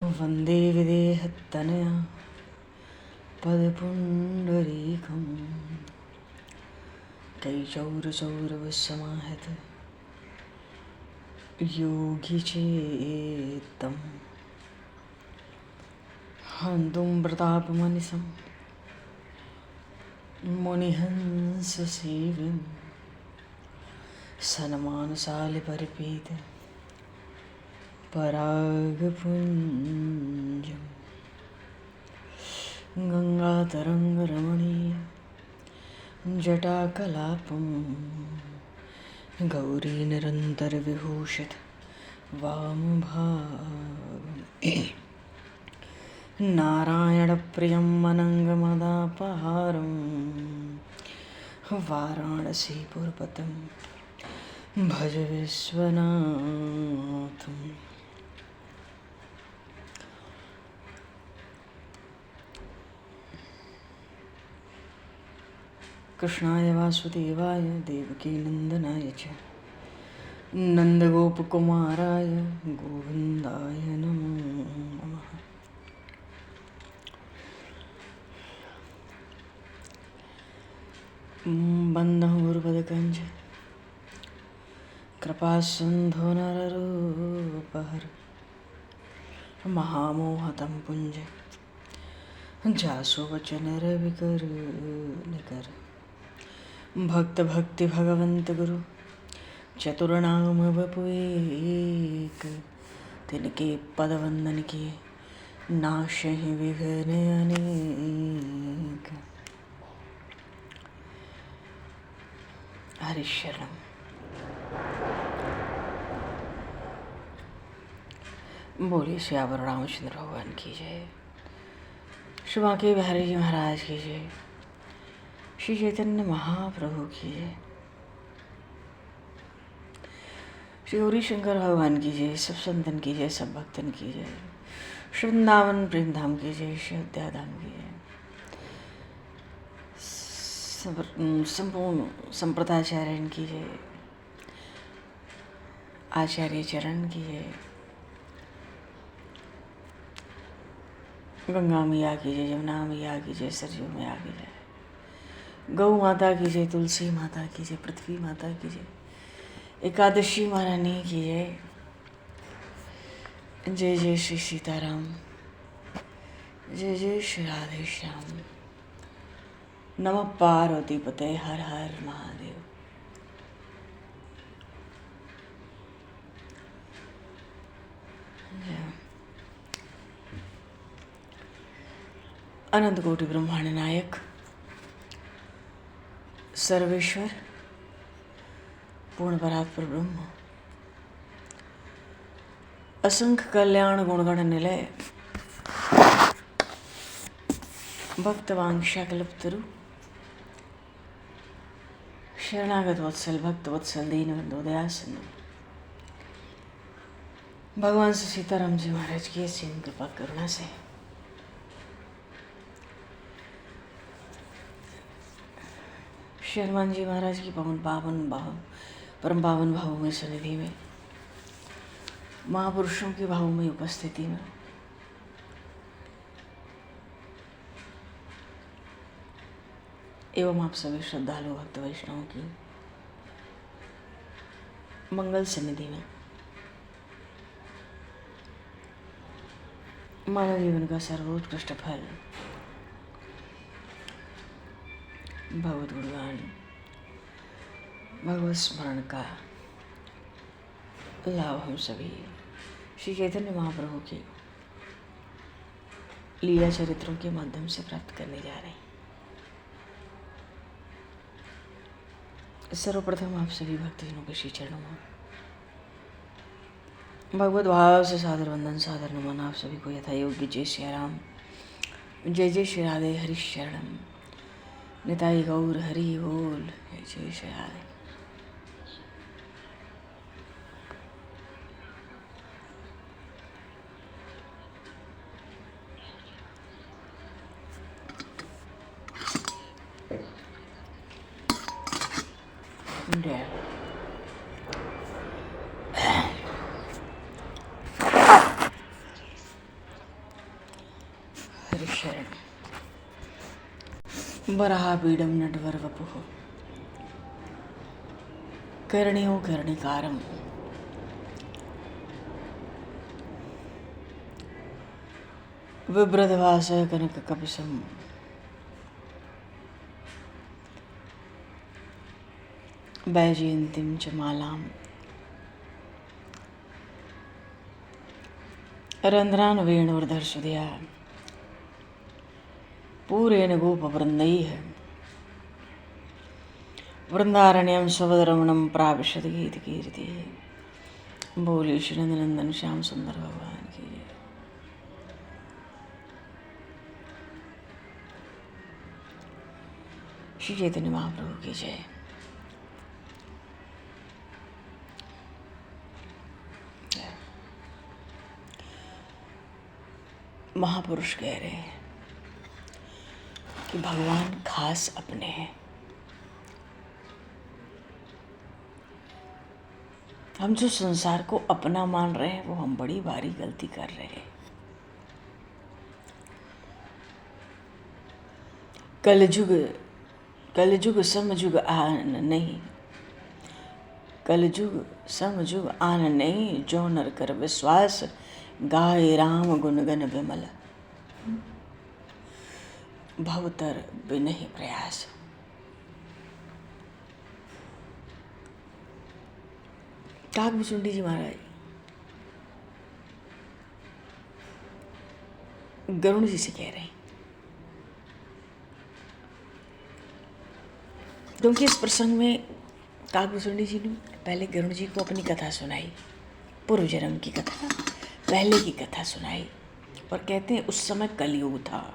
वन्दे विदेहतनया पदपुण्डरीकं कैचौरसौरभसमाहृत योगिचेतं हन्तुं प्रतापमनिशं मुनिहंससेव्यं सन्मानसालिपरिपीत परागपुञ्जं गङ्गातरङ्गरमणीय जटाकलापं गौरीनिरन्तरविभूषित वामभागं नारायणप्रियं अनङ्गमदापहारं वाराणसीपुरपतं भज विश्वनाथम्। कृष्णाय वासुदेवाय देवकीनन्दनाय च नन्दगोपकुमाराय गोविन्दाय नमो नमः। बन्धं गुरुपदकञ्च कृपासिन्धो नररूपहर महामोहतं पुञ्ज जासु वचन रविकर निकर भक्त भक्ति भगवंत गुरु चतुर्नाम बपुएक तिनके पद वंदन किए नाशहि विघ्न अनेक। हरिशरणम। बोलिए श्यावर रामचंद्र भगवान की जय। श्री बांके बिहारी जी महाराज की जय। श्री चैतन्य महाप्रभु की जय। श्री गौरी शंकर भगवान की जय। सब संतन की जय, सब भक्तन की जय। श्री वृंदावन प्रेम धाम की जय, श्री अयोध्या धाम की जय। संपूर्ण संप्रदाचार्यन की जय, आचार्य चरण की जय, गंगा मैया की जय, जमुना मैया की जय, सरयू मैया की जय, गौ माता की जय, तुलसी माता की जय, पृथ्वी माता की जय, एकादशी महारानी की जय। जय जय श्री सीताराम, जय जय श्री राधे श्याम। नमः पार्वती पते, हर हर महादेव। अनंत कोटि ब्रह्मांड नायक सर्वेश्वर पूर्ण परात्पर ब्रह्म असंख्य कल्याण गुणगण निलय भक्तवांक्षा कल्पतरु शरणागत वत्सल भक्त वत्सल दीनबंधु दया सिंधु भगवान से सीताराम जी महाराज की असीम कृपा करुणा से श्री हनुमान जी महाराज की पवन पावन भाव परम पावन भावों में सन्निधि में महापुरुषों की भावों में उपस्थिति में एवं आप सभी श्रद्धालु भक्त वैष्णवों की मंगल सन्निधि में मानव जीवन का सर्वोत्कृष्ट फल भगवत गुणगान भगवत स्मरण का लाभ हम सभी श्री चैतन्य महाप्रभु के लीला चरित्रों के माध्यम से प्राप्त करने जा रहे हैं। सर्वप्रथम आप सभी भक्तजनों के श्री चरणों में भगवत भाव से सादर वंदन, सादर नमन। आप सभी को यथा योग्य जय श्री राम, जय जय श्री राधे, हरि शरणम, निताई गौर हरि बोल, जय श्री राधे। जय हरिशरण वराहपीडं नटवरवपुः कर्णियो कर्णिकारं बिभ्रद्वास कनककपिशं वैजयन्तीं च मालां रन्ध्रान् वेणुर्धरसुधया पूरेण गोपवृन्दैः वृंदारण्यं स्वपदरमणं प्राविशद गीतकीर्तिः। बोले श्री नंदनंदन श्याम सुंदर भगवान की जय। श्री चैतन्य महाप्रभु की जय। महापुरुष कह रहे हैं कि भगवान खास अपने हैं। हम जो संसार को अपना मान रहे हैं वो हम बड़ी भारी गलती कर रहे हैं। कलयुग समयुग आन नहीं, कलयुग समयुग आन नहीं, जो नर कर विश्वास गाय राम गुण गन विमल, भवतर बिनहि प्रयास। काकभूषुंडी जी महाराज गरुण जी से कह रहे हैं, क्योंकि इस प्रसंग में काकभूषुंडी जी ने पहले गरुण जी को अपनी कथा सुनाई, पूर्व जन्म की कथा, पहले की कथा सुनाई, और कहते हैं उस समय कलयुग था।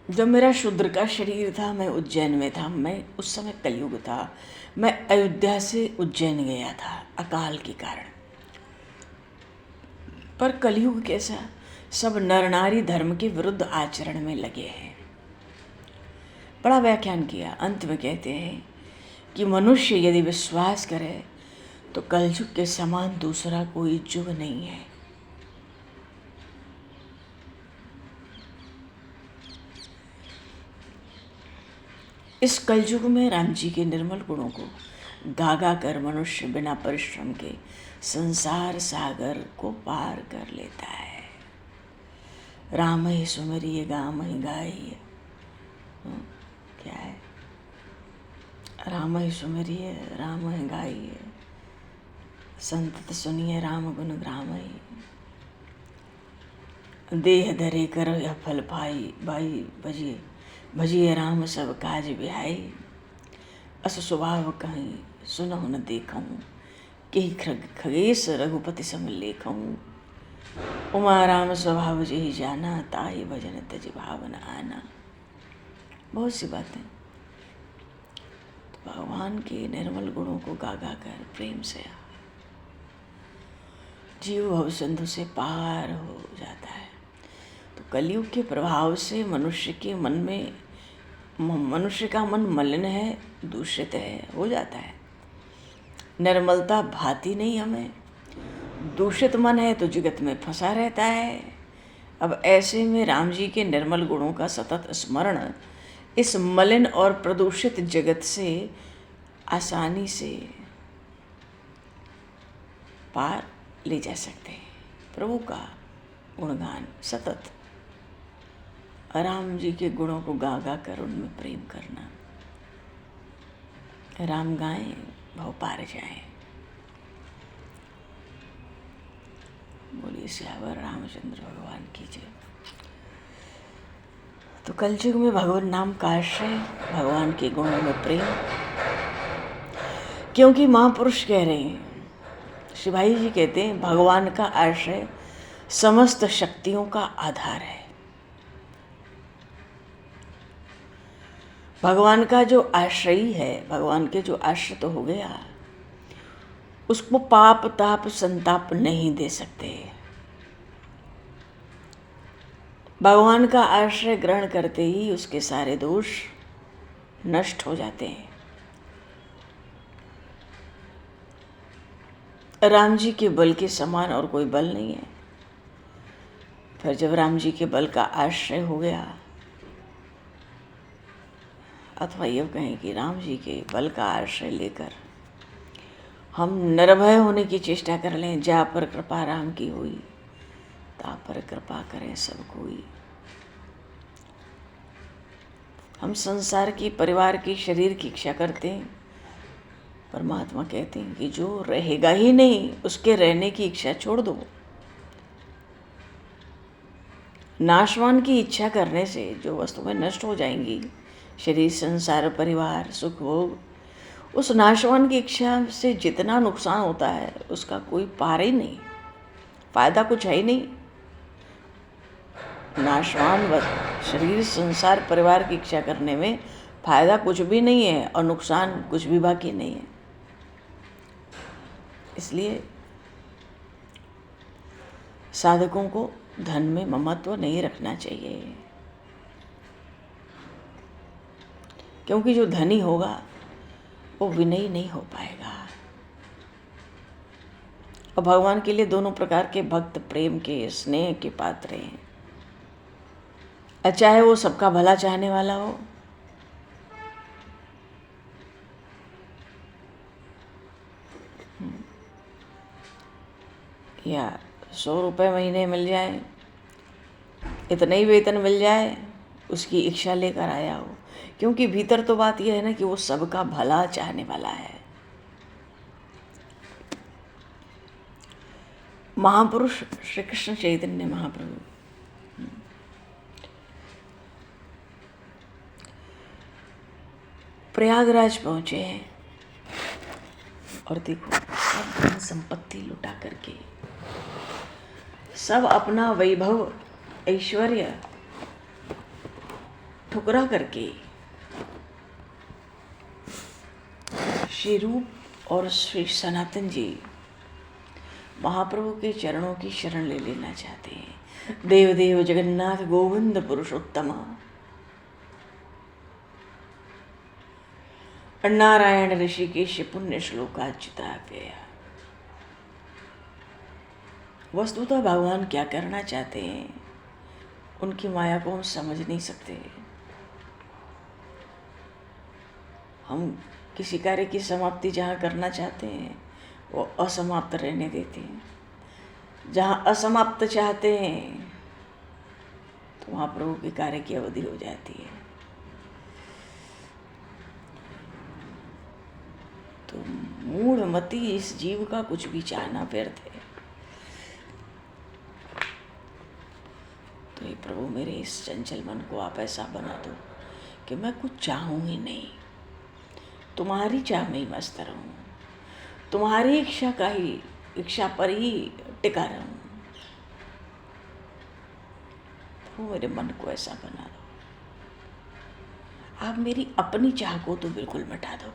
जब मेरा शूद्र का शरीर था, मैं उज्जैन में था, मैं उस समय कलयुग था। मैं अयोध्या से उज्जैन गया था अकाल के कारण। पर कलयुग कैसा, सब नर नारी धर्म के विरुद्ध आचरण में लगे हैं। बड़ा व्याख्यान किया। अंत में कहते हैं कि मनुष्य यदि विश्वास करे तो कलयुग के समान दूसरा कोई युग नहीं है। इस कलयुग में राम जी के निर्मल गुणों को गा गा कर मनुष्य बिना परिश्रम के संसार सागर को पार कर लेता है। राम ही सुमरिए गाम ही गाइए, क्या है, राम ही सुमरिए राम ही गाइए, संतत सुनिए राम गुण ग्राम ही, देह धरे कर यह फल पाई बाई भजिए, भजिए राम सब काज बिहाई, अस स्वभाव कहीं सुनहु न देखूं, कि खगेश रघुपति सम लेखूं, उमा राम स्वभाव जही जाना, ताहि भजन तज भावन आना। बहुत सी बातें तो भगवान के निर्मल गुणों को गा गा कर प्रेम से जीव भव सिंधु से पार हो जाता है। तो कलयुग के प्रभाव से मनुष्य के मन में, मनुष्य का मन मलिन है, दूषित है, हो जाता है। निर्मलता भाती नहीं हमें, दूषित मन है तो जगत में फंसा रहता है। अब ऐसे में राम जी के निर्मल गुणों का सतत स्मरण इस मलिन और प्रदूषित जगत से आसानी से पार ले जा सकते हैं। प्रभु का गुणगान सतत, राम जी के गुणों को गा गा कर उनमें प्रेम करना। राम गाएं भव पार जाएं। बोलिए श्यावर रामचंद्र भगवान की जय। तो कलयुग में भगवान नाम का आश्रय, भगवान के गुणों में प्रेम, क्योंकि महापुरुष कह रहे हैं, श्री भाई जी कहते हैं भगवान का आश्रय समस्त शक्तियों का आधार है। भगवान का जो आश्रयी है, भगवान के जो आश्रित हो गया, उसको पाप ताप संताप नहीं दे सकते। भगवान का आश्रय ग्रहण करते ही उसके सारे दोष नष्ट हो जाते हैं। राम जी के बल के समान और कोई बल नहीं है। फिर जब राम जी के बल का आश्रय हो गया, अथवा ये कहें कि राम जी के बल का आश्रय लेकर हम निर्भय होने की चेष्टा कर लें। जा पर कृपा राम की हुई, ता पर कृपा करें सब कोई। हम संसार की, परिवार की, शरीर की इच्छा करते हैं। परमात्मा कहते हैं कि जो रहेगा ही नहीं उसके रहने की इच्छा छोड़ दो। नाशवान की इच्छा करने से जो वस्तुएं नष्ट हो जाएंगी, शरीर, संसार, परिवार, सुख, भोग, उस नाशवान की इच्छा से जितना नुकसान होता है उसका कोई पार ही नहीं, फायदा कुछ है ही नहीं। नाशवान शरीर, संसार, परिवार की इच्छा करने में फायदा कुछ भी नहीं है और नुकसान कुछ भी बाकी नहीं है। इसलिए साधकों को धन में ममत्व नहीं रखना चाहिए, क्योंकि जो धनी होगा वो विनयी नहीं हो पाएगा। और भगवान के लिए दोनों प्रकार के भक्त प्रेम के, स्नेह के पात्र हैं। चाहे वो सबका भला चाहने वाला हो, या 100 रुपये महीने मिल जाए, इतना ही वेतन मिल जाए, उसकी इच्छा लेकर आया हो। क्योंकि भीतर तो बात यह है ना कि वो सबका भला चाहने वाला है। महापुरुष श्री कृष्ण चैतन्य महाप्रभु प्रयागराज पहुँचे हैं और देखो सब धन संपत्ति लुटा करके, सब अपना वैभव ऐश्वर्य ठुकरा करके श्री रूप और श्री सनातन जी महाप्रभु के चरणों की शरण ले लेना चाहते हैं। देव देव जगन्नाथ गोविंद पुरुषोत्तम, नारायण ऋषिकेश पुण्य श्लोकाच्युता व्यय। वस्तुतः भगवान क्या करना चाहते हैं उनकी माया को हम समझ नहीं सकते। हम किसी कार्य की समाप्ति जहाँ करना चाहते हैं वो असमाप्त रहने देते हैं, जहाँ असमाप्त चाहते हैं तो वहाँ प्रभु के कार्य की अवधि हो जाती है। तो मूढ़मति इस जीव का कुछ भी चाहना व्यर्थ है। तो ये प्रभु मेरे इस चंचल मन को आप ऐसा बना दो कि मैं कुछ चाहूँ ही नहीं, तुम्हारी चाह में ही मस्त रहूँ, तुम्हारी इच्छा पर ही टिका रहूँ। प्रभु मेरे मन को ऐसा बना दो। आप मेरी अपनी चाह को तो बिल्कुल मिटा दो,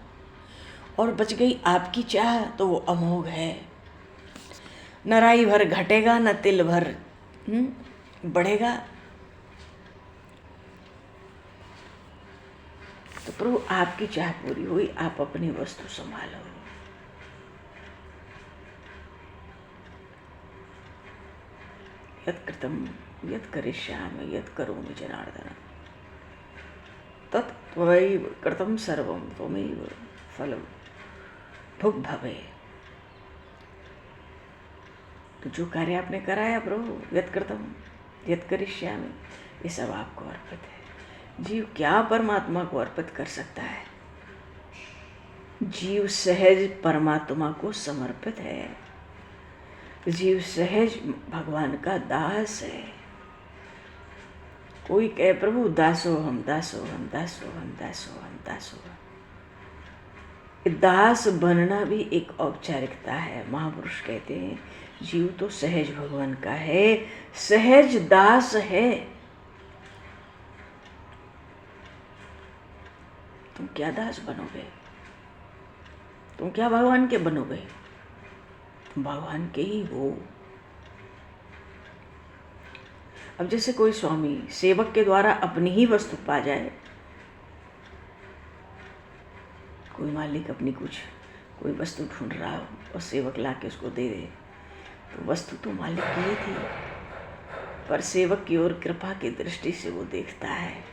और बच गई आपकी चाह तो वो अमोघ है। न राई भर घटेगा न तिल भर बढ़ेगा। तो प्रभु आपकी चाह पूरी हुई, आप अपनी वस्तु संभालो। यत् कृतं यत् करिष्यामि यत् करोमि जनार्दन तत् त्वयैव कृतं सर्वं त्वमेव फलं भुग् भवे। तो जो कार्य आपने कराया प्रभु, यत् कृतं यत् करिष्यामि, ये सब आपको अर्पित है। जीव क्या परमात्मा को अर्पित कर सकता है? जीव सहज परमात्मा को समर्पित है। जीव सहज भगवान का दास है। कोई कहे प्रभु दासो हम, दासो हम, दासो हम, दासो हम, दासो हम। दास बनना भी एक औपचारिकता है। महापुरुष कहते हैं जीव तो सहज भगवान का है, सहज दास है। तुम क्या दास बनोगे? तुम क्या भगवान के बनोगे? तुम भगवान के ही हो। अब जैसे कोई स्वामी सेवक के द्वारा अपनी ही वस्तु पा जाए, कोई मालिक अपनी कोई वस्तु ढूंढ रहा हो और सेवक ला के उसको दे दे, तो वस्तु तो मालिक की ही थी, पर सेवक की ओर कृपा की दृष्टि से वो देखता है।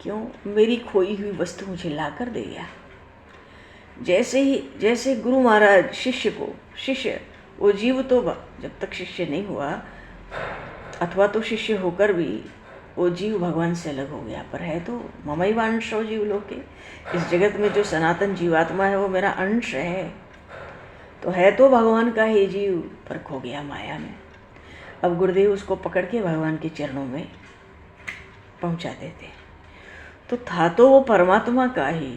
क्यों? मेरी खोई हुई वस्तु मुझे ला कर दे गया। जैसे गुरु महाराज शिष्य वो जीव तो जब तक शिष्य नहीं हुआ, अथवा तो शिष्य होकर भी वो जीव भगवान से अलग हो गया, पर है तो ममैव अंशो जीव लोके, इस जगत में जो सनातन जीवात्मा है वो मेरा अंश है, तो है तो भगवान का ही जीव, पर खो गया माया में। अब गुरुदेव उसको पकड़ के भगवान के चरणों में पहुंचा देते। तो था तो वो परमात्मा का ही,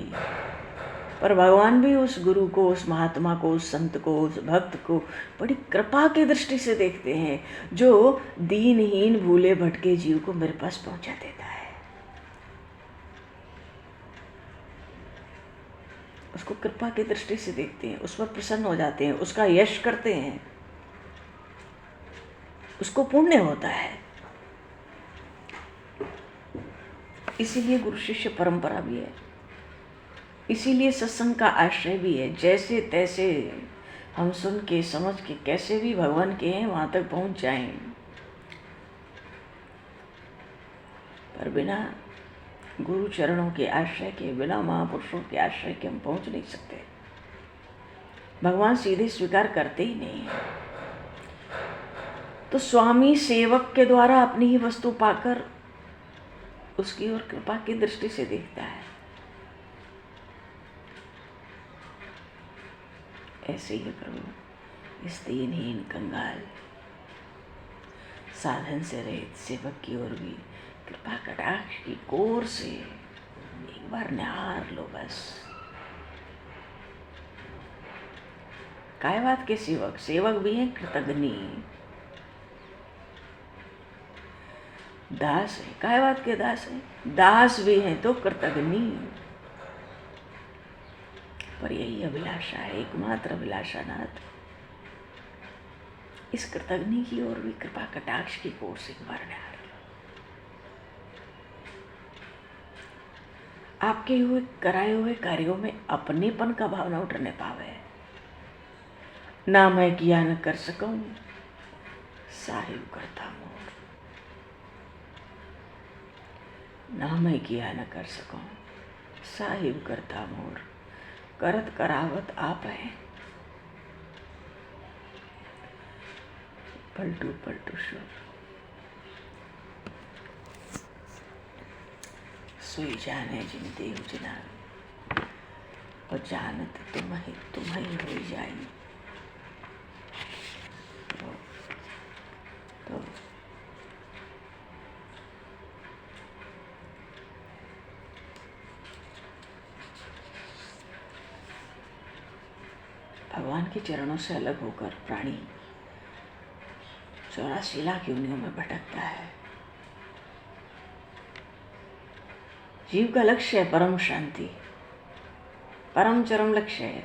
पर भगवान भी उस गुरु को, उस महात्मा को, उस संत को, उस भक्त को बड़ी कृपा की दृष्टि से देखते हैं, जो दीनहीन भूले भटके जीव को मेरे पास पहुंचा देता है। उसको कृपा की दृष्टि से देखते हैं, उस पर प्रसन्न हो जाते हैं, उसका यश करते हैं, उसको पुण्य होता है। इसीलिए गुरु शिष्य परंपरा भी है, इसीलिए सत्संग का आश्रय भी है। जैसे तैसे हम सुन के समझ के कैसे भी भगवान के हैं वहां तक पहुंच जाएं, पर बिना गुरु चरणों के आश्रय के, बिना महापुरुषों के आश्रय के हम पहुंच नहीं सकते। भगवान सीधे स्वीकार करते ही नहीं है। तो स्वामी सेवक के द्वारा अपनी ही वस्तु पाकर उसकी ओर कृपा की दृष्टि से देखता है। ऐसे ही प्रभु इस दीनहीन कंगाल साधन से रहित सेवक की ओर भी कृपा कटाक्ष की कोर से एक बार निहार लो बस। काय बात के सेवक, सेवक भी हैं कृतघ्नि, दास है, काय बात के दास है, दास भी हैं तो कृतघ्नि। पर यही अभिलाषा है, एकमात्र अभिलाषा नाथ, इस कृतघ्नि की ओर भी कृपा कटाक्ष की कोर से एक बार निहार लो। आपके हुए कराए हुए कार्यों में अपनेपन का भाव न उठने पावे, ना मैं किया न कर सकूं साहिब करता मोर, ना मैं किया न कर सकूं साहिब करता मोर, करत करावत आप है। पलटू पलटू सुर सोई जाने जिन देव जना, और जानत तुम्हें हो जाई। तो भगवान के चरणों से अलग होकर प्राणी 84 लाख योनियों में भटकता है। जीव का लक्ष्य है परम शांति, परम चरम लक्ष्य है।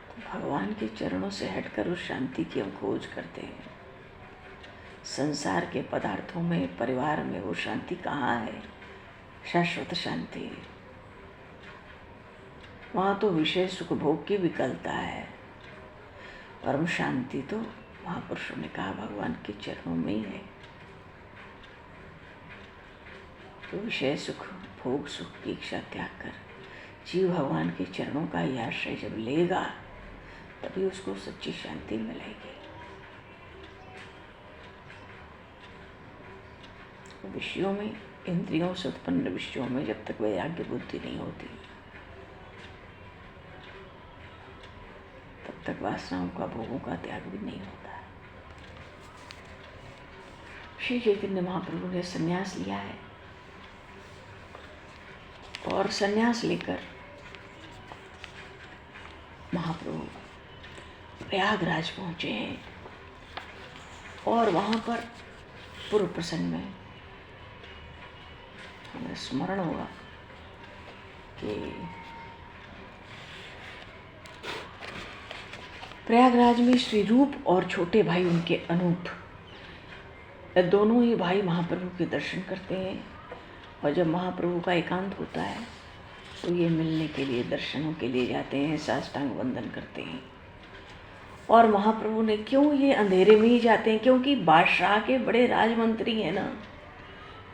तो भगवान के चरणों से हटकर उस शांति की हम खोज करते हैं। संसार के पदार्थों में, परिवार में वो शांति कहाँ है? शाश्वत शांति वहाँ तो विषय सुख भोग की विकलता है। परम शांति तो महापुरुषों ने कहा भगवान के चरणों में ही है। तो विषय सुख, भोग सुख की इच्छा त्याग कर जीव भगवान के चरणों का ही आश्रय जब लेगा तभी उसको सच्ची शांति मिलेगी। विषयों में, इंद्रियों से उत्पन्न विषयों में जब तक वैराग्य बुद्धि नहीं होती तब तक वासनाओं का, भोगों का त्याग भी नहीं होता। श्री चैतन्य महाप्रभु ने संन्यास लिया है और संन्यास लेकर महाप्रभु प्रयागराज पहुंचे हैं। और वहां पर पूर्व प्रसंग में हमें स्मरण होगा कि प्रयागराज में श्री रूप और छोटे भाई उनके अनूप, दोनों ही भाई महाप्रभु के दर्शन करते हैं। और जब महाप्रभु का एकांत होता है तो ये मिलने के लिए, दर्शनों के लिए जाते हैं, साष्टांग वंदन करते हैं। और महाप्रभु ने क्यों ये अंधेरे में ही जाते हैं, क्योंकि बादशाह के बड़े राजमंत्री हैं ना,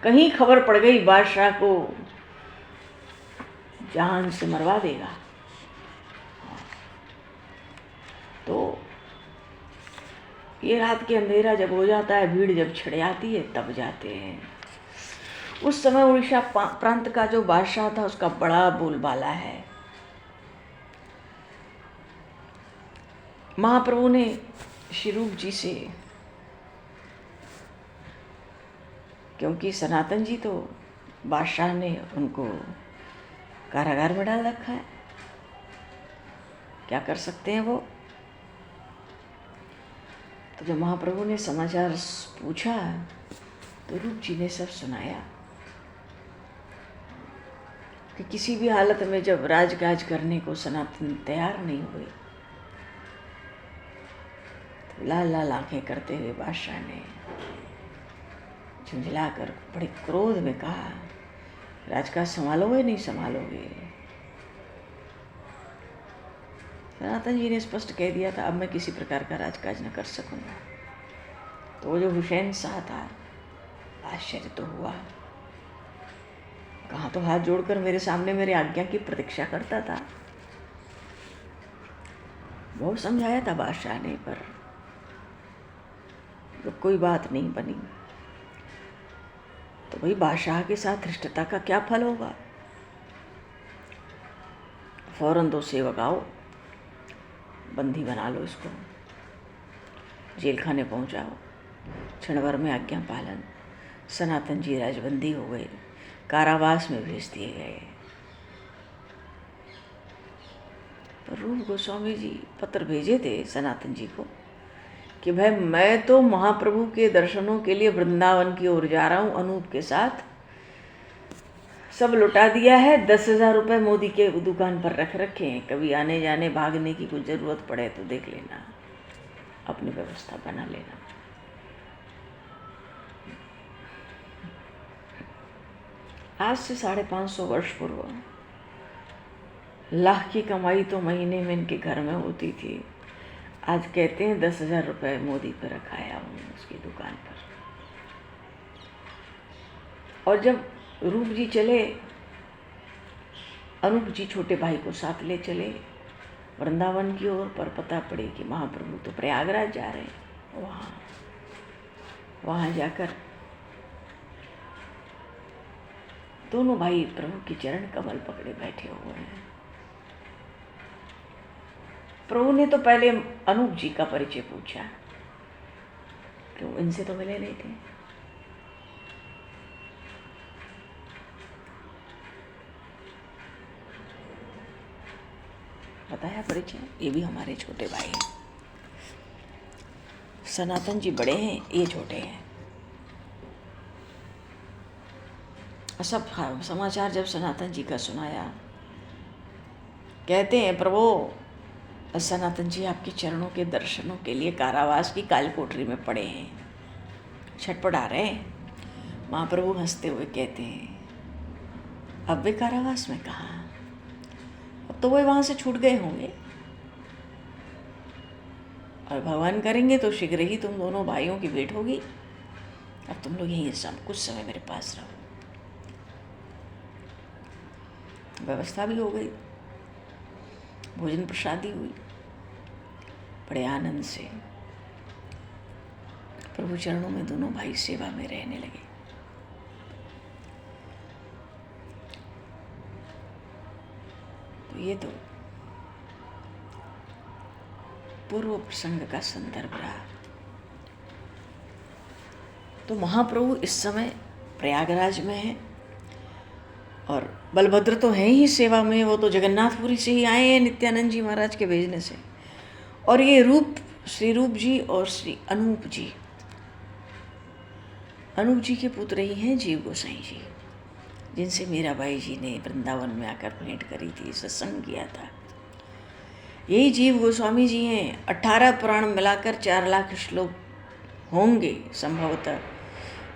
कहीं खबर पड़ गई बादशाह को जान से मरवा देगा। तो ये रात के अंधेरा जब हो जाता है, भीड़ जब छिड़ जाती है, तब जाते हैं। उस समय उड़ीसा प्रांत का जो बादशाह था उसका बड़ा बोलबाला है। महाप्रभु ने श्री रूप जी से, क्योंकि सनातन जी तो बादशाह ने उनको कारागार में डाल रखा है, क्या कर सकते हैं वो। तो जब महाप्रभु ने समाचार पूछा तो रूप जी ने सब सुनाया कि किसी भी हालत में जब राजकाज करने को सनातन तैयार नहीं हुए, तो लाल लाल आंखें करते हुए बादशाह ने झुंझलाकर बड़े क्रोध में कहा, राजकाज संभालोगे नहीं संभालोगे। सनातन जी ने स्पष्ट कह दिया था, अब मैं किसी प्रकार का राजकाज न कर सकूंगा। तो वो जो हुसैन शाह था, आश्चर्य तो हुआ, कहाँ तो हाथ जोड़कर मेरे सामने मेरे आज्ञा की प्रतीक्षा करता था। बहुत समझाया था बादशाह ने, पर तो कोई बात नहीं बनी। तो भाई बादशाह के साथ धृष्टता का क्या फल होगा। फौरन दो सेवक आओ, बंदी बना लो इसको, जेल खाने पहुंचाओ। क्षण भर में आज्ञा पालन, सनातन जी राजबंदी हो गए, कारावास में भेज दिए गए। पर रूप गोस्वामी जी पत्र भेजे थे सनातन जी को कि भाई मैं तो महाप्रभु के दर्शनों के लिए वृंदावन की ओर जा रहा हूँ अनूप के साथ, सब लुटा दिया है, 10,000 रुपये मोदी के दुकान पर रख रखे हैं, कभी आने जाने भागने की कुछ ज़रूरत पड़े तो देख लेना, अपनी व्यवस्था बना लेना। आज से 550 वर्ष पूर्व लाख की कमाई तो महीने में इनके घर में होती थी। आज कहते हैं 10,000 रुपये मोदी पर रखाया हूँ उसकी दुकान पर। और जब रूप जी चले, अनूप जी छोटे भाई को साथ ले चले वृंदावन की ओर, पर पता पड़े कि महाप्रभु तो प्रयागराज जा रहे हैं। वहाँ जाकर दोनों भाई प्रभु के चरण कमल पकड़े बैठे हुए हैं। प्रभु ने तो पहले अनूप जी का परिचय पूछा, क्यों इनसे तो मिले नहीं थे। बताया परिचय, ये भी हमारे छोटे भाई हैं। सनातन जी बड़े हैं, ये छोटे हैं। सब समाचार जब सनातन जी का सुनाया, कहते हैं प्रभु सनातन जी आपके चरणों के दर्शनों के लिए कारावास की काल कोठरी में पड़े हैं, छटपटा रहे हैं। महाप्रभु हंसते हुए कहते हैं, अब वे कारावास में कहाँ, अब तो वे वहाँ से छूट गए होंगे, और भगवान करेंगे तो शीघ्र ही तुम दोनों भाइयों की भेंट होगी। अब तुम लोग यहीं सब कुछ समय मेरे पास रहो। व्यवस्था भी हो गई, भोजन प्रसादी हुई, बड़े आनंद से प्रभु चरणों में दोनों भाई सेवा में रहने लगे। तो ये तो पूर्व प्रसंग का संदर्भ रहा। तो महाप्रभु इस समय प्रयागराज में है, और बलभद्र तो हैं ही सेवा में, वो तो जगन्नाथपुरी से ही आए हैं नित्यानंद जी महाराज के भेजने से। और ये रूप श्री रूप जी और श्री अनूप जी, अनूप जी के पुत्र ही हैं जीव गोसाई जी, जिनसे मीराबाई जी ने वृंदावन में आकर भेंट करी थी, सत्संग किया था। यही जीव गोस्वामी जी हैं। 18 पुराण मिलाकर 4 लाख श्लोक होंगे संभवतः।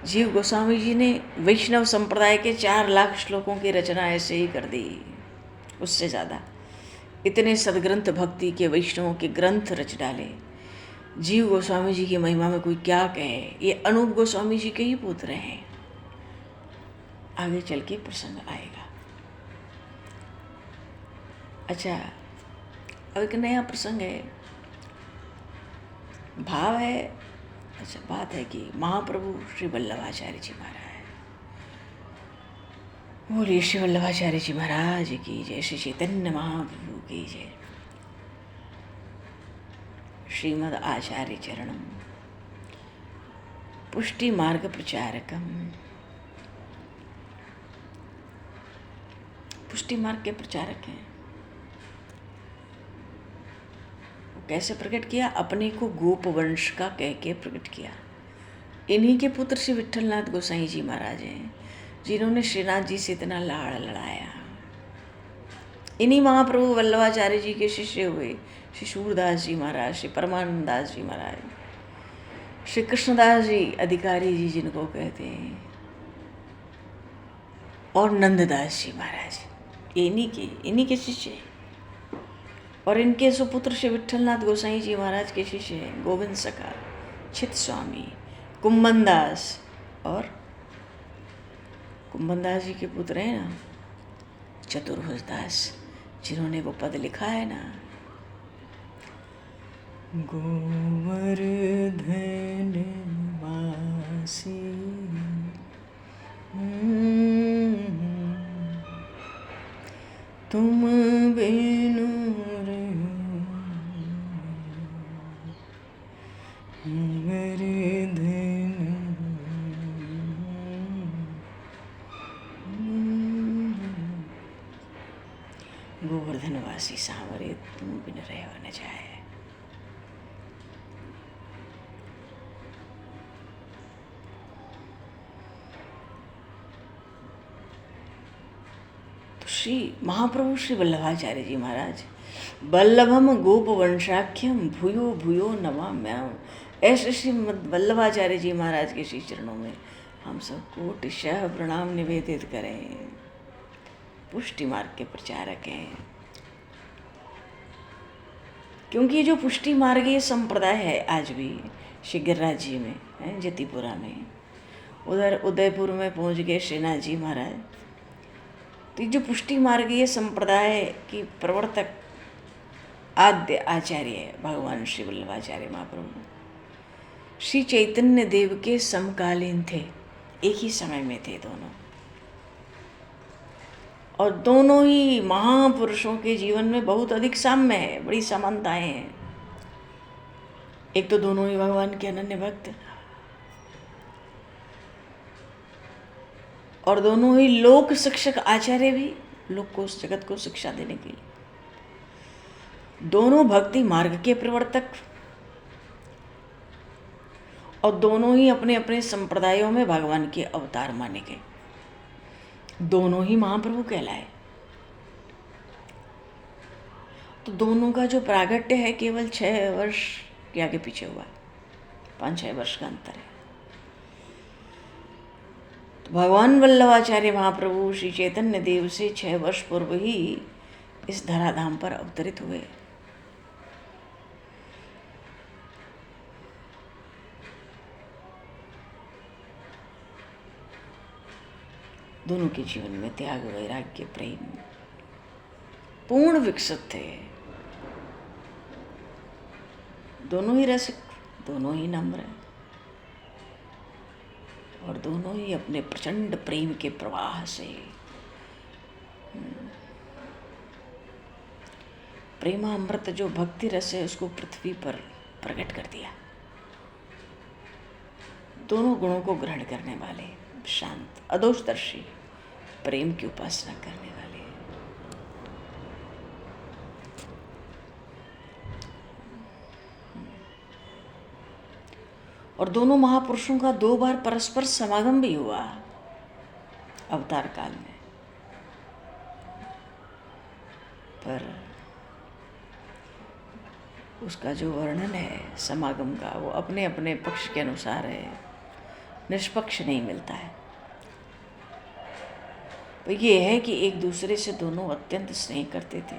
जीव गोस्वामी जी ने वैष्णव संप्रदाय के 4 लाख श्लोकों की रचना ऐसे ही कर दी, उससे ज़्यादा। इतने सदग्रंथ भक्ति के वैष्णवों के ग्रंथ रच डाले। जीव गोस्वामी जी की महिमा में कोई क्या कहे, ये अनूप गोस्वामी जी के ही पुत्र हैं। आगे चल के प्रसंग आएगा। अच्छा, अब एक नया प्रसंग है, भाव है। अच्छा, बात है कि महाप्रभु श्री वल्लभाचार्य जी महाराज, बोलिए श्री वल्लभाचार्य जी महाराज की जय, श्री चैतन्य महाप्रभु की जय। श्रीमद् आचार्य चरणम पुष्टि मार्ग प्रचारकम, पुष्टि मार्ग के प्रचारक हैं। कैसे प्रकट किया? अपने को गोप वंश का कह के प्रकट किया। इन्हीं के पुत्र श्री विट्ठलनाथ गोसाई जी महाराज हैं, जिन्होंने श्रीनाथ जी से इतना लाड़ लड़ाया। इन्हीं महाप्रभु वल्लभाचार्य जी के शिष्य हुए श्री सूरदास जी महाराज, श्री परमानंद दास जी महाराज, श्री कृष्णदास जी अधिकारी जी जिनको कहते हैं, और नंददास जी महाराज, इन्हीं के शिष्य हैं। और इनके सुपुत्र श्री विट्ठलनाथ गोसाई जी महाराज के शिष्य हैं गोविंद सखा, चित स्वामी, कुंभन दास, और कुंभन दास जी के पुत्र हैं ना चतुर्भुज दास, जिन्होंने वो पद लिखा है ना, गोवर्धन वासी तुम बिनु गोवर्धनवासी सांवरे तुम बिन रहे न जाए। तो श्री महाप्रभु श्री वल्लभाचार्य जी महाराज, वल्लभम गोप वंशाख्यम भूयो भूयो नमाम्याम, ऐसे श्री वल्लभाचार्य जी महाराज के श्री चरणों में हम सब कोटिशः प्रणाम निवेदित करें। पुष्टि मार्ग के प्रचारक हैं, क्योंकि जो पुष्टि मार्गीय संप्रदाय है आज भी श्री गिरिराज जी में है, जतिपुरा में, उधर उदयपुर में पहुंच गए श्रीनाथ जी महाराज। तो जो पुष्टि मार्गीय संप्रदाय की प्रवर्तक आद्य आचार्य है भगवान श्री वल्लभाचार्य महाप्रभु, श्री चैतन्य देव के समकालीन थे, एक ही समय में थे दोनों। और दोनों ही महापुरुषों के जीवन में बहुत अधिक साम्य है, बड़ी समानताएं हैं। एक तो दोनों ही भगवान के अनन्य भक्त, और दोनों ही लोक शिक्षक आचार्य भी, लोक को, जगत को शिक्षा देने के लिए। दोनों भक्ति मार्ग के प्रवर्तक, और दोनों ही अपने अपने संप्रदायों में भगवान के अवतार माने गए। दोनों ही महाप्रभु कहलाए। तो दोनों का जो प्रागट्य है केवल 6 वर्ष के आगे पीछे हुआ, 5-6 वर्ष का अंतर है। तो भगवान वल्लभाचार्य महाप्रभु श्री चैतन्य देव से 6 वर्ष पूर्व ही इस धराधाम पर अवतरित हुए। दोनों के जीवन में त्याग, वैराग्य, प्रेम पूर्ण विकसित थे। दोनों ही रसिक, दोनों ही नम्र, और दोनों ही अपने प्रचंड प्रेम के प्रवाह से प्रेमामृत जो भक्ति रस है उसको पृथ्वी पर प्रकट कर दिया। दोनों गुणों को ग्रहण करने वाले, शांत, अदोषदर्शी, प्रेम की उपासना करने वाले। और दोनों महापुरुषों का 2 बार परस्पर समागम भी हुआ अवतार काल में। पर उसका जो वर्णन है समागम का, वो अपने अपने पक्ष के अनुसार है, निष्पक्ष नहीं मिलता है। तो ये है कि एक दूसरे से दोनों अत्यंत स्नेह करते थे,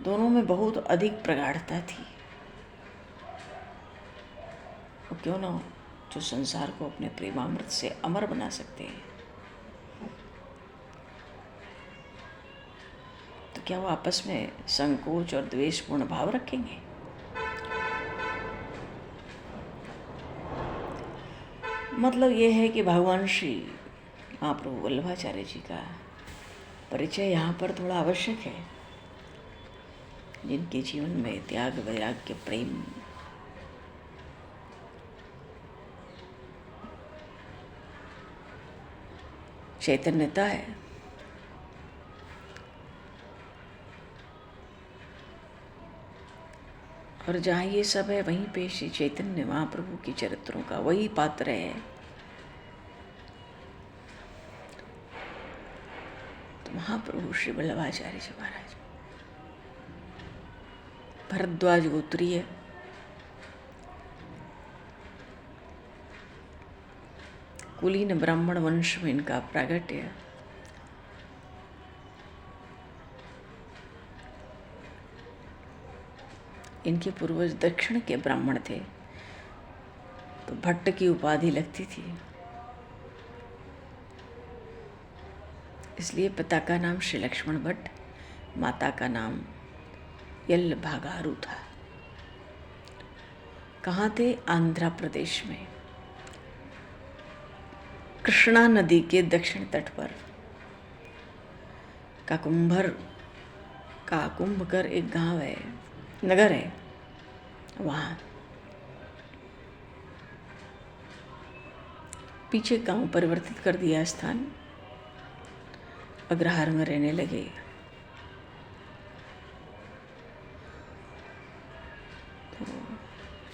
दोनों में बहुत अधिक प्रगाढ़ता थी। वो क्यों ना हो, जो संसार को अपने प्रेमामृत से अमर बना सकते हैं। तो क्या वो आपस में संकोच और द्वेषपूर्ण भाव रखेंगे? मतलब ये है कि भगवान श्री महाप्रभु वल्लभाचार्य जी का परिचय यहाँ पर थोड़ा आवश्यक है, जिनके जीवन में त्याग, वैराग्य, प्रेम, चैतन्यता है। और जहाँ ये सब है वहीं पे श्री चैतन्य महाप्रभु के चरित्रों का वही पात्र है। तो महाप्रभु श्री वल्लभाचार्य जी महाराज भरद्वाज गोत्रीय, कुलीन ब्राह्मण वंश में इनका प्रागट्य। इनके पूर्वज दक्षिण के ब्राह्मण थे, तो भट्ट की उपाधि लगती थी, इसलिए पिता का नाम श्री लक्ष्मण भट्ट, माता का नाम यल भागारू था। कहाँ थे? आंध्र प्रदेश में, कृष्णा नदी के दक्षिण तट पर काकुंभकर एक गांव है, नगर है, वहाँ पीछे गांव परिवर्तित कर दिया स्थान, अग्रहार में रहने लगे। तो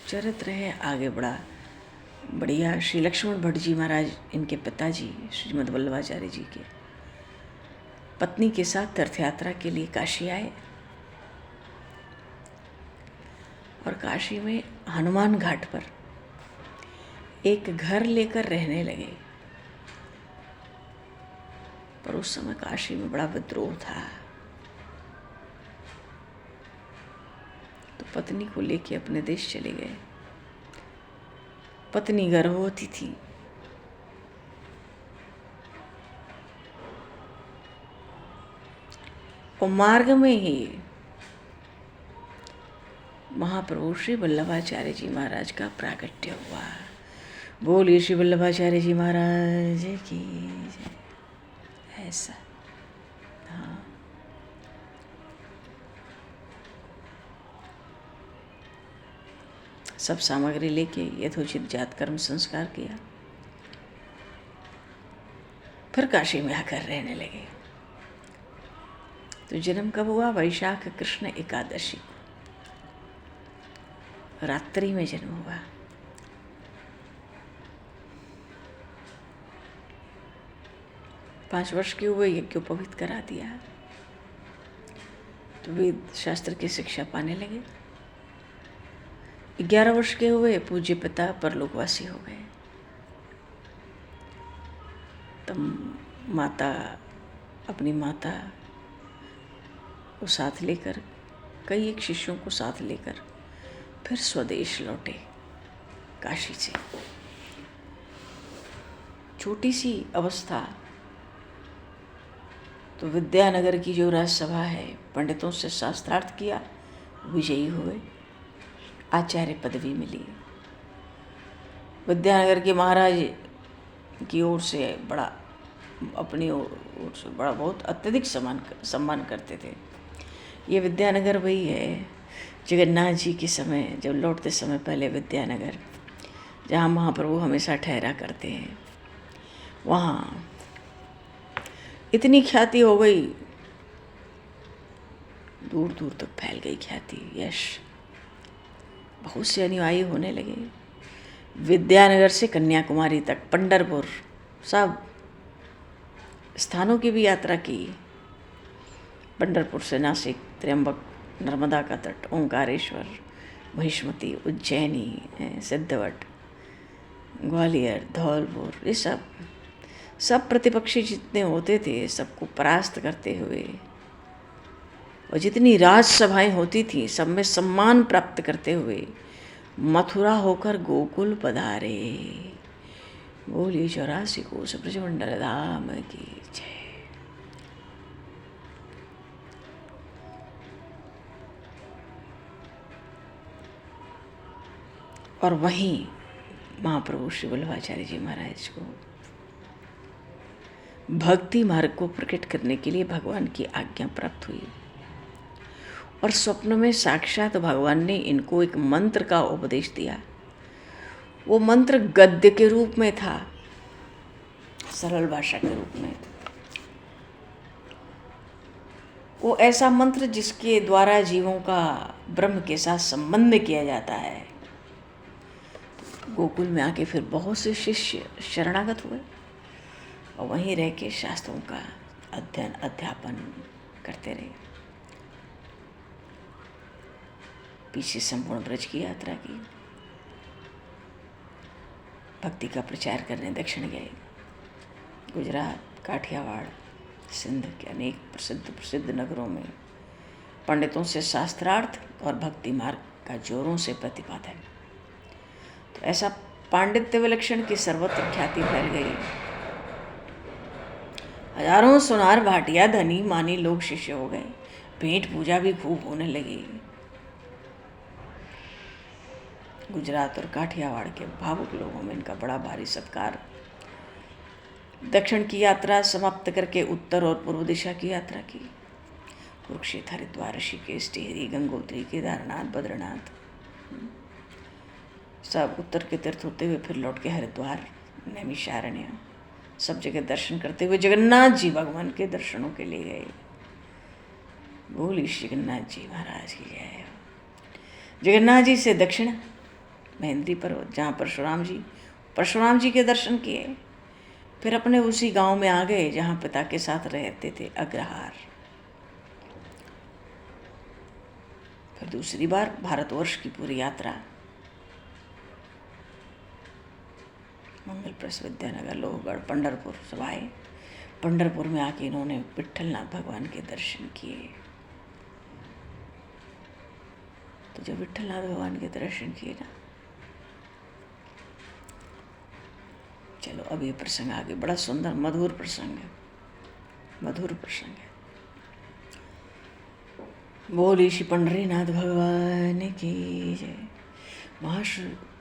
चरित्र है आगे बढ़िया। श्री लक्ष्मण भट्ट जी महाराज, इनके पिताजी श्रीमद् वल्लभाचार्य जी के पत्नी के साथ तीर्थ यात्रा के लिए काशी आए और काशी में हनुमान घाट पर एक घर लेकर रहने लगे। पर उस समय काशी में बड़ा विद्रोह था, तो पत्नी को लेके अपने देश चले गए। पत्नी गर्भवती थी, और मार्ग में ही महाप्रभु श्री वल्लभाचार्य जी महाराज का प्राकट्य हुआ। बोलिए श्री वल्लभाचार्य जी महाराज की जय। ऐसा, हाँ, सब सामग्री लेके यथोचित जात कर्म संस्कार किया, फिर काशी में आकर रहने लगे। तो जन्म कब हुआ? वैशाख कृष्ण एकादशी को, रात्रि में जन्म हुआ। पाँच वर्ष के हुए यज्ञोपवीत करा दिया, तो वेद शास्त्र की शिक्षा पाने लगे। 11 वर्ष के हुए पूज्य पिता परलोकवासी हो गए। तब अपनी माता को साथ लेकर, कई एक शिष्यों को साथ लेकर फिर स्वदेश लौटे काशी से। छोटी सी अवस्था, तो विद्यानगर की जो राजसभा है, पंडितों से शास्त्रार्थ किया, विजयी हुए, आचार्य पदवी मिली। विद्यानगर के महाराज की ओर से अपनी ओर से बड़ा बहुत अत्यधिक सम्मान करते थे। ये विद्यानगर वही है जगन्नाथ जी के समय, जब लौटते समय पहले विद्यानगर, जहाँ महाप्रभु हमेशा ठहरा करते हैं, वहाँ इतनी ख्याति हो गई, दूर दूर तक फैल गई ख्याति, यश, बहुत से अनुयायी होने लगे। विद्यानगर से कन्याकुमारी तक, पंढरपुर, सब स्थानों की भी यात्रा की। पंढरपुर से नासिक, त्र्यंबक, नर्मदा का तट, ओंकारेश्वर, महिष्मती, उज्जैनी, सिद्धवट, ग्वालियर, धौलपुर, ये सब प्रतिपक्षी जितने होते थे सबको परास्त करते हुए, और जितनी राजसभाएं होती थी सब में सम्मान प्राप्त करते हुए मथुरा होकर गोकुल पधारे। बोलिए 84 कोस ब्रजमंडल धाम की जय। और वहीं महाप्रभु श्री वल्लभाचार्य जी महाराज को भक्ति मार्ग को प्रकट करने के लिए भगवान की आज्ञा प्राप्त हुई और स्वप्न में साक्षात भगवान ने इनको एक मंत्र का उपदेश दिया। वो मंत्र गद्य के रूप में था, सरल भाषा के रूप में। वो ऐसा मंत्र जिसके द्वारा जीवों का ब्रह्म के साथ संबंध किया जाता है। गोकुल में आके फिर बहुत से शिष्य शरणागत हुए और वहीं रह के शास्त्रों का अध्ययन अध्यापन करते रहे। पीछे संपूर्ण ब्रज की यात्रा की, भक्ति का प्रचार करने दक्षिण गए। गुजरात, काठियावाड़, सिंध के अनेक प्रसिद्ध नगरों में पंडितों से शास्त्रार्थ और भक्ति मार्ग का जोरों से प्रतिपादन। तो ऐसा पांडित्य विलक्षण की सर्वत्र ख्याति फैल गई। हजारों सोनार भाटिया धनी मानी लोग शिष्य हो गए। भेंट पूजा भी खूब होने लगी। गुजरात और काठियावाड़ के भावुक लोगों में इनका बड़ा भारी सत्कार। दक्षिण की यात्रा समाप्त करके उत्तर और पूर्व दिशा की यात्रा की। कुरुक्षेत्र, हरिद्वार, ऋषिकेश, टिहरी, गंगोत्री, केदारनाथ, बद्रीनाथ, सब उत्तर के तीर्थ होते हुए फिर लौट के हरिद्वार, नैमिषारण्य, सब जगह दर्शन करते हुए जगन्नाथ जी भगवान के दर्शनों के लिए गए। बोली श्री जगन्नाथ जी महाराज की जय। जगन्नाथ जी से दक्षिण महेंद्री पर्वत, जहाँ परशुराम जी के दर्शन किए। फिर अपने उसी गांव में आ गए जहाँ पिता के साथ रहते थे, अग्रहार। फिर दूसरी बार भारतवर्ष की पूरी यात्रा, मंगल प्रस, विद्यानगर, लोहगढ़, पंढरपुर सब आए। पंढरपुर में आके इन्होंने विट्ठलनाथ भगवान के दर्शन किए। तो जब विट्ठलनाथ भगवान के दर्शन किए ना, चलो अब ये प्रसंग आगे बड़ा सुंदर मधुर प्रसंग है, मधुर प्रसंग है। बोली श्री पंडरीनाथ भगवान की जय।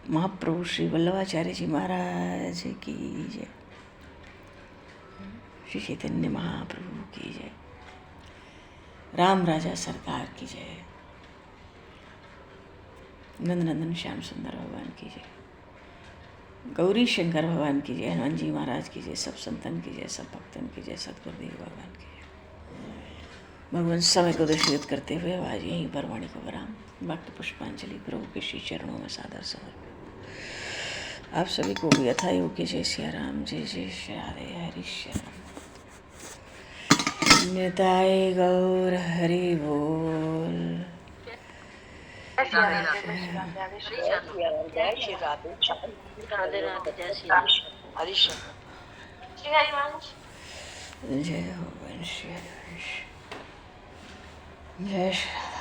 महाप्रभु श्री वल्लभाचार्य जी महाराज की जय। श्री चैतन्य महाप्रभु की जय। राम राजा सरकार की जय। नंदनंदन श्याम सुंदर भगवान की जय। गौरी शंकर भगवान की जय। हनुमान जी महाराज की जय। सब संतन की जय, सब भक्तन की जय। सतगुरुदेव भगवान की जय। भगवान समय को दर्शित करते हुए आज यहीं पर वाणी को विराम। भक्त पुष्पांजलि प्रभु के श्री चरणों में सादर समर्पित। आप सभी को भी यथा योग्य जय सिया राम, जय जय श्री राधे, हरि श्याम। निताय गौर हरि बोल। जय हो वंश, जय श्री राधा।